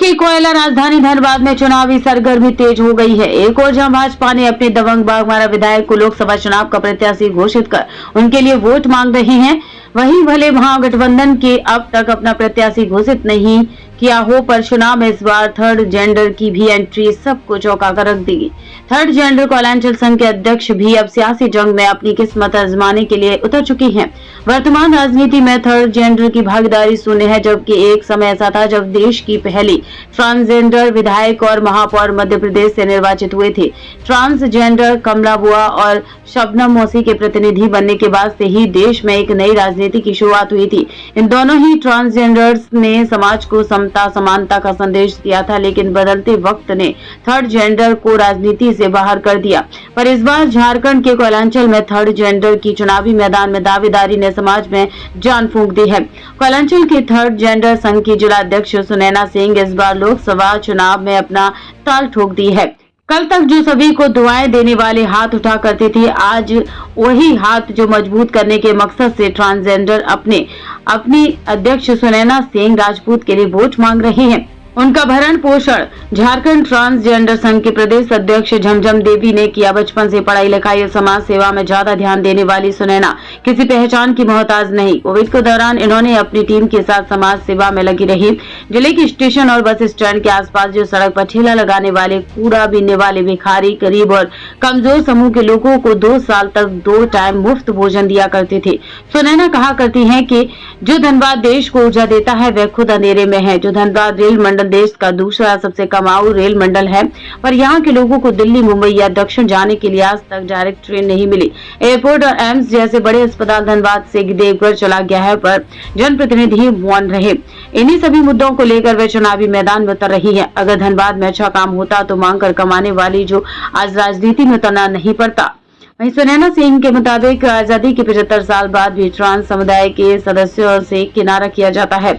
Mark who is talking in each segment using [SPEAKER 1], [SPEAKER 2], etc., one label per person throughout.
[SPEAKER 1] की कोयला राजधानी धनबाद में चुनावी सरगर्मी तेज हो गई है। एक ओर जहां भाजपा ने अपने दबंग बाघमारा विधायक को लोकसभा चुनाव का प्रत्याशी घोषित कर उनके लिए वोट मांग रहे हैं, वहीं भले महागठबंधन के अब तक अपना प्रत्याशी घोषित नहीं किया हो, पर चुनाव में इस बार थर्ड जेंडर की भी एंट्री सबको चौंका कर रख देगी। थर्ड जेंडर कोयलांचल संघ के अध्यक्ष भी अब सियासी जंग में अपनी किस्मत आजमाने के लिए उतर चुकी हैं। वर्तमान राजनीति में थर्ड जेंडर की भागीदारी शून्य है, जबकि एक समय ऐसा था जब देश की पहली ट्रांसजेंडर विधायक और महापौर मध्य प्रदेश से निर्वाचित हुए थे। ट्रांसजेंडर कमला बुआ और शबनम मौसी के प्रतिनिधि बनने के बाद से ही देश में एक नई राजनीति की शुरुआत हुई थी। इन दोनों ही ट्रांसजेंडर्स ने समाज को समता समानता का संदेश दिया था, लेकिन बदलते वक्त ने थर्ड जेंडर को राजनीति से बाहर कर दिया। पर इस बार झारखंड के कोयलांचल में थर्ड जेंडर की चुनावी मैदान में दावेदारी ने समाज में जान फूंक दी है। कोयलांचल के थर्ड जेंडर संघ की जिला अध्यक्ष सुनैना सिंह इस बार लोकसभा चुनाव में अपना ताल ठोक दी है। कल तक जो सभी को दुआएं देने वाले हाथ उठा करती थी, आज वही हाथ जो मजबूत करने के मकसद से ट्रांसजेंडर अपनी अध्यक्ष सुनैना सिंह राजपूत के लिए वोट मांग रहे हैं। उनका भरण पोषण झारखंड ट्रांसजेंडर संघ के प्रदेश अध्यक्ष झमझम देवी ने किया। बचपन से पढ़ाई लिखाई और समाज सेवा में ज्यादा ध्यान देने वाली सुनैना किसी पहचान की मोहताज नहीं। कोविड के दौरान इन्होंने अपनी टीम के साथ समाज सेवा में लगी रही। जिले के स्टेशन और बस स्टैंड के आसपास जो सड़क पर ठेला लगाने वाले, कूड़ा बीनने वाले भिखारी, गरीब और कमजोर समूह के लोगों को 2 साल तक 2 टाइम मुफ्त भोजन दिया करते थे। सुनैना कहा करती है कि जो धनबाद देश को ऊर्जा देता है वह खुद अंधेरे में है। जो धनबाद रेल मंडल देश का दूसरा सबसे कमाऊ रेल मंडल है, पर यहाँ के लोगों को दिल्ली, मुंबई या दक्षिण जाने के लिए आज तक डायरेक्ट ट्रेन नहीं मिली। एयरपोर्ट और एम्स जैसे बड़े अस्पताल धनबाद से देवघर चला गया है, पर जनप्रतिनिधि मौन रहे। इन्हीं सभी मुद्दों को लेकर वे चुनावी मैदान में उतर रही है। अगर धनबाद में अच्छा काम होता तो मांग कर कमाने वाली जो आज राजनीति में उतरना नहीं पड़ता। वहीं सुनैना सिंह के मुताबिक आजादी के 75 साल बाद भी ट्रांस समुदाय के सदस्यों से किनारा किया जाता है।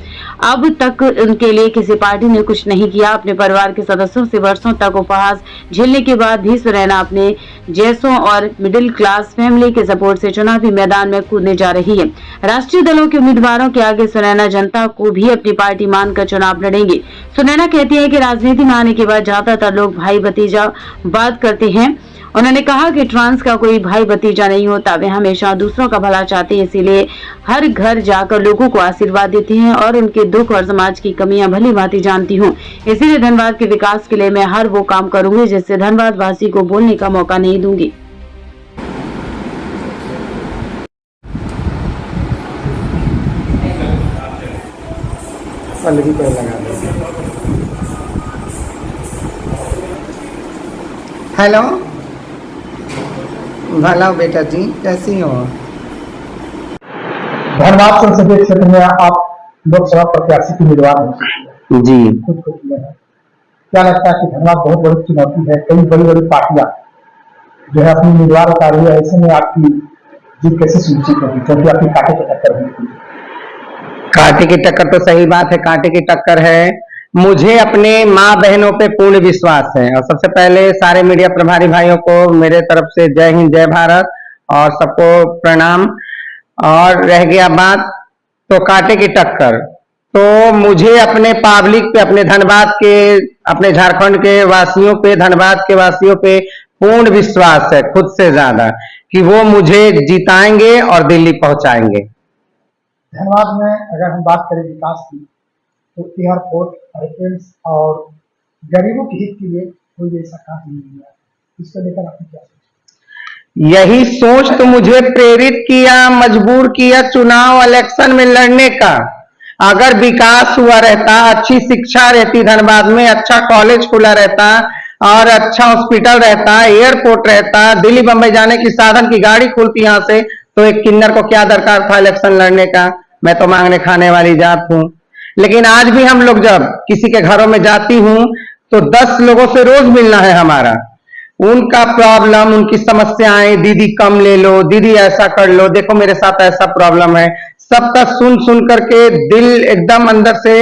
[SPEAKER 1] अब तक उनके लिए किसी पार्टी ने कुछ नहीं किया। अपने परिवार के सदस्यों से वर्षों तक उपहास झेलने के बाद भी सुनैना अपने जैसों और मिडिल क्लास फैमिली के सपोर्ट से चुनावी मैदान में कूदने जा रही है। राष्ट्रीय दलों के उम्मीदवारों के आगे सुनैना जनता को भी अपनी पार्टी मानकर चुनाव लड़ेंगे। सुनैना कहती है कि राजनीति में आने के बाद ज्यादातर लोग भाई भतीजा बात करते हैं। उन्होंने कहा कि ट्रांस का कोई भाई भतीजा नहीं होता, वे हमेशा दूसरों का भला चाहते हैं, इसीलिए हर घर जाकर लोगों को आशीर्वाद देते हैं और उनके दुख और समाज की कमियां भली भांति जानती हूं। इसीलिए धनबाद के विकास के लिए मैं हर वो काम करूंगी जिससे धनबाद वासी को बोलने का मौका नहीं दूंगी।
[SPEAKER 2] हेलो, भला बेटा जी, कैसी हो?
[SPEAKER 3] धनबाद संसदीय क्षेत्र में आप लोकसभा प्रत्याशी की उम्मीदवार हैं
[SPEAKER 2] जी।
[SPEAKER 3] खुद को किया है, क्या लगता है कि धनबाद बहुत बड़ी चुनौती है? कई बड़ी बड़ी पार्टियां जो है अपनी उम्मीदवार उतार रही है, ऐसे में आपकी जीत कैसे सुनिश्चित होगी, क्योंकि आपकी कांटे की टक्कर हुई?
[SPEAKER 2] कांटे की टक्कर तो सही बात है, कांटे की टक्कर है। मुझे अपने माँ बहनों पे पूर्ण विश्वास है और सबसे पहले सारे मीडिया प्रभारी भाइयों को मेरे तरफ से जय हिंद, जय भारत और सबको प्रणाम। और रह गया बात तो कांटे की टक्कर, तो मुझे अपने पब्लिक पे, अपने धनबाद के, अपने झारखंड के वासियों पे, धनबाद के वासियों पे पूर्ण विश्वास है, खुद से ज्यादा, कि वो मुझे जिताएंगे और दिल्ली पहुंचाएंगे।
[SPEAKER 3] धनबाद में अगर हम बात करें विकास की, तो एयरपोर्ट, एम्स और गरीबों के हित के लिए कोई ऐसा काम नहीं हुआ, इसको लेकर आपने क्या सोचा?
[SPEAKER 2] यही सोच तो मुझे प्रेरित किया, मजबूर किया चुनाव इलेक्शन में लड़ने का। अगर विकास हुआ रहता, अच्छी शिक्षा रहती धनबाद में, अच्छा कॉलेज खुला रहता और अच्छा हॉस्पिटल रहता, एयरपोर्ट रहता, दिल्ली बंबई जाने की साधन की गाड़ी खुलती यहाँ से, तो एक किन्नर को क्या दरकार था इलेक्शन लड़ने का? मैं तो मांगने खाने वाली जात हूँ। लेकिन आज भी हम लोग जब किसी के घरों में जाती हूँ तो 10 लोगों से रोज मिलना है हमारा। उनका प्रॉब्लम, उनकी समस्याएं, दीदी कम ले लो, दीदी ऐसा कर लो, देखो मेरे साथ ऐसा प्रॉब्लम है, सबका सुन सुन करके दिल एकदम अंदर से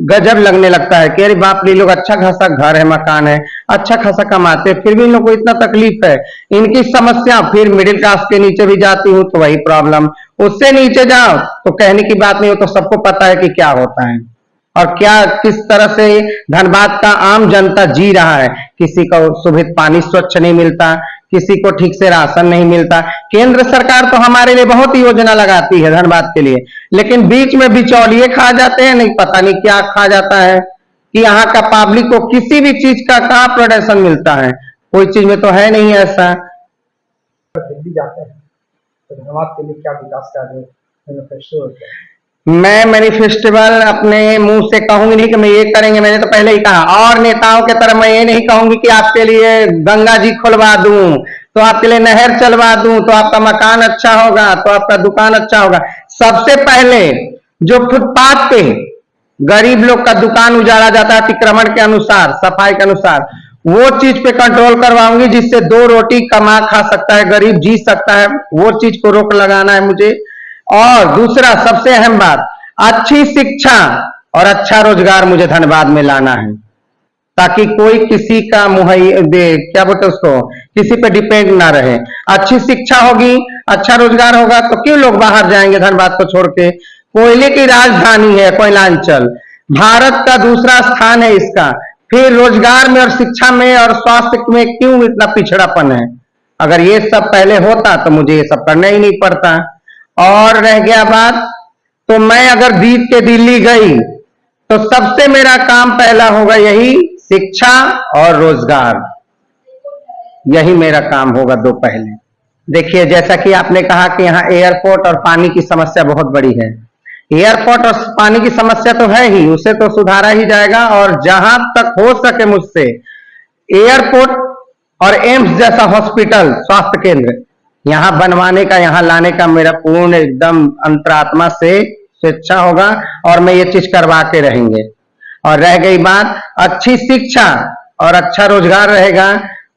[SPEAKER 2] गजब लगने लगता है कि अरे बाप रे, लोग अच्छा खासा घर है, मकान है, अच्छा खासा कमाते, फिर भी इन लोग को इतना तकलीफ है। इनकी समस्या, फिर मिडिल क्लास के नीचे भी जाती हूँ तो वही प्रॉब्लम, उससे नीचे जाओ तो कहने की बात नहीं हो, तो सबको पता है कि क्या होता है। और क्या किस तरह से धनबाद का आम जनता जी रहा है। किसी को सुभित पानी स्वच्छ नहीं मिलता, किसी को ठीक से राशन नहीं मिलता। केंद्र सरकार तो हमारे लिए बहुत योजना लगाती है धनबाद के लिए, लेकिन बीच में बिचौलिए खा जाते हैं, नहीं पता नहीं क्या खा जाता है कि यहाँ का पब्लिक को किसी भी चीज का कहाँ प्रोटेक्शन मिलता है, कोई चीज में तो है नहीं ऐसा।
[SPEAKER 3] दिल्ली जाते हैं तो धनबाद के लिए क्या विकास कार्य मैनिफेस्टो होता है?
[SPEAKER 2] मैं मैनिफेस्टिवल अपने मुंह से कहूंगी नहीं कि मैं ये करेंगे, मैंने तो पहले ही कहा। और नेताओं के तरह मैं ये नहीं कहूंगी कि आपके लिए गंगा जी खुलवा दूं, तो आपके लिए नहर चलवा दूं, तो आपका मकान अच्छा होगा, तो आपका दुकान अच्छा होगा। सबसे पहले जो फुटपाथ पे गरीब लोग का दुकान उजाड़ा जाता है अतिक्रमण के अनुसार, सफाई के अनुसार, वो चीज पे कंट्रोल करवाऊंगी, जिससे 2 रोटी कमा खा सकता है, गरीब जी सकता है। वो चीज को रोक लगाना है मुझे। और दूसरा सबसे अहम बात, अच्छी शिक्षा और अच्छा रोजगार मुझे धनबाद में लाना है, ताकि कोई किसी का क्या बोलते उसको, किसी पे डिपेंड ना रहे। अच्छी शिक्षा होगी, अच्छा रोजगार होगा, तो क्यों लोग बाहर जाएंगे धनबाद को छोड़ के। कोयले की राजधानी है कोयलांचल, भारत का दूसरा स्थान है इसका, फिर रोजगार में और शिक्षा में और स्वास्थ्य में क्यों इतना पिछड़ापन है। अगर ये सब पहले होता तो मुझे ये सब करना ही नहीं पड़ता। और रह गया बात, तो मैं अगर जीत के दिल्ली गई तो सबसे मेरा काम पहला होगा यही शिक्षा और रोजगार, यही मेरा काम होगा 2 पहले। देखिए जैसा कि आपने कहा कि यहाँ एयरपोर्ट और पानी की समस्या बहुत बड़ी है। एयरपोर्ट और पानी की समस्या तो है ही, उसे तो सुधारा ही जाएगा। और जहां तक हो सके मुझसे एयरपोर्ट और एम्स जैसा हॉस्पिटल, स्वास्थ्य केंद्र यहाँ बनवाने का, यहाँ लाने का मेरा पूर्ण एकदम अंतरात्मा से स्वेच्छा होगा, और मैं ये चीज करवा के रहेंगे। और रह गई बात, अच्छी शिक्षा और अच्छा रोजगार रहेगा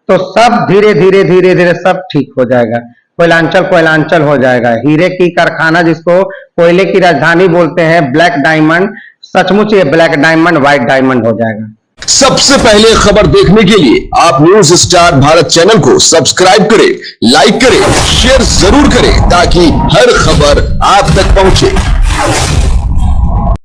[SPEAKER 2] तो सब धीरे धीरे धीरे धीरे सब ठीक हो जाएगा। कोयलांचल हो जाएगा, हीरे की कारखाना जिसको कोयले की राजधानी बोलते हैं, ब्लैक डायमंड, सचमुच ये ब्लैक डायमंड व्हाइट डायमंड हो जाएगा।
[SPEAKER 4] सबसे पहले खबर देखने के लिए आप न्यूज स्टार भारत चैनल को सब्सक्राइब करें, लाइक करें, शेयर जरूर करें, ताकि हर खबर आप तक पहुंचे।